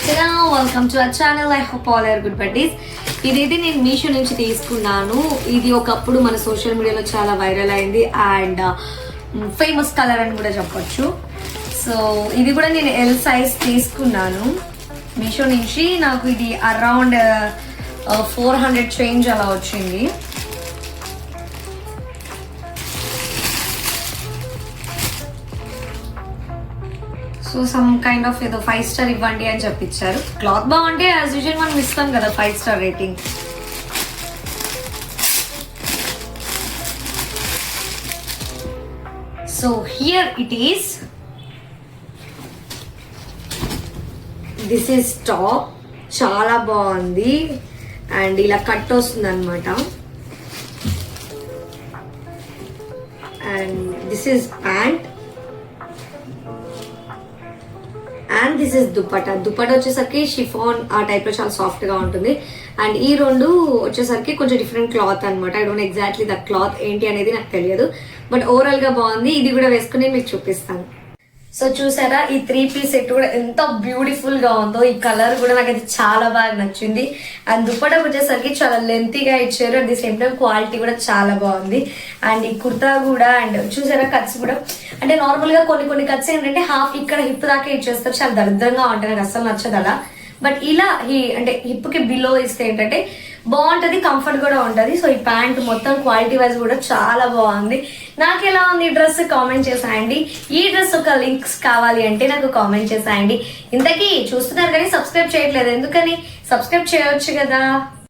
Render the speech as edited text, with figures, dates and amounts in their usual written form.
Welcome to our channel. I hope all are good buddies. ఇదైతే నేను మీషో నుంచి తీసుకున్నాను. ఇది ఒకప్పుడు మన సోషల్ మీడియాలో చాలా వైరల్ అయింది అండ్ ఫేమస్ కలర్ అని కూడా చెప్పొచ్చు. సో ఇది కూడా నేను ఎల్ సైజ్ తీసుకున్నాను మీషో నుంచి. నాకు ఇది అరౌండ్ 400 చేంజ్ అలా వచ్చింది. సో సమ్ కైండ్ ఆఫ్ ఏదో 5 స్టార్ ఇవ్వండి అని చెప్పించారు. క్లాత్ బాగుంటే యాజ్ యూజువల్ మనం ఇస్తాం కదా 5 star rating. So here it is. This is top, చాలా బాగుంది అండ్ ఇలా కట్ వస్తుంది అనమాట. And this is pant and this is dupatta. Dupatta వచ్చేసరికి షిఫాన్ ఆ టైప్ లో చాలా సాఫ్ట్ గా ఉంటుంది. అండ్ ఈ రెండు వచ్చేసరికి కొంచెం డిఫరెంట్ క్లాత్ అనమాట. I don't exactly the cloth ఏంటి అనేది నాకు తెలియదు, బట్ ఓవరాల్ గా బాగుంది. ఇది కూడా వేసుకుని మీకు చూపిస్తాను. సో చూసారా, ఈ 3 పీస్ సెట్ కూడా ఎంత బ్యూటిఫుల్ గా ఉందో. ఈ కలర్ కూడా నాకైతే చాలా బాగా నచ్చింది. అండ్ దుపట్టా వచ్చేసరికి చాలా లెంతీగా ఇచ్చారు. At the same time quality కూడా చాలా బాగుంది. అండ్ ఈ కుర్తా కూడా అండ్ చూసారా కట్స్ కూడా అంటే నార్మల్ గా కొన్ని కట్స్ ఏంటంటే హాఫ్ ఇక్కడ హిప్ దాకా ఇచ్చేస్తారు, చాలా దరిద్రంగా ఉంటాయి, నాకు అసలు నచ్చదు అలా. బట్ ఇలా ఈ అంటే హిప్ కి బిలో ఇస్తే ఏంటంటే బాగుంటది, కంఫర్ట్ కూడా ఉంటది. సో ఈ ప్యాంట్ మొత్తం క్వాలిటీ వైజ్ కూడా చాలా బాగుంది. నాకు ఎలా ఉంది ఈ డ్రెస్ కామెంట్ చేసాయండి. ఈ డ్రెస్ ఒక లింక్స్ కావాలి అంటే నాకు కామెంట్ చేసాయండి. ఇంతకీ చూస్తున్నారు కానీ సబ్స్క్రైబ్ చేయట్లేదు, ఎందుకని? సబ్స్క్రైబ్ చేయవచ్చు కదా.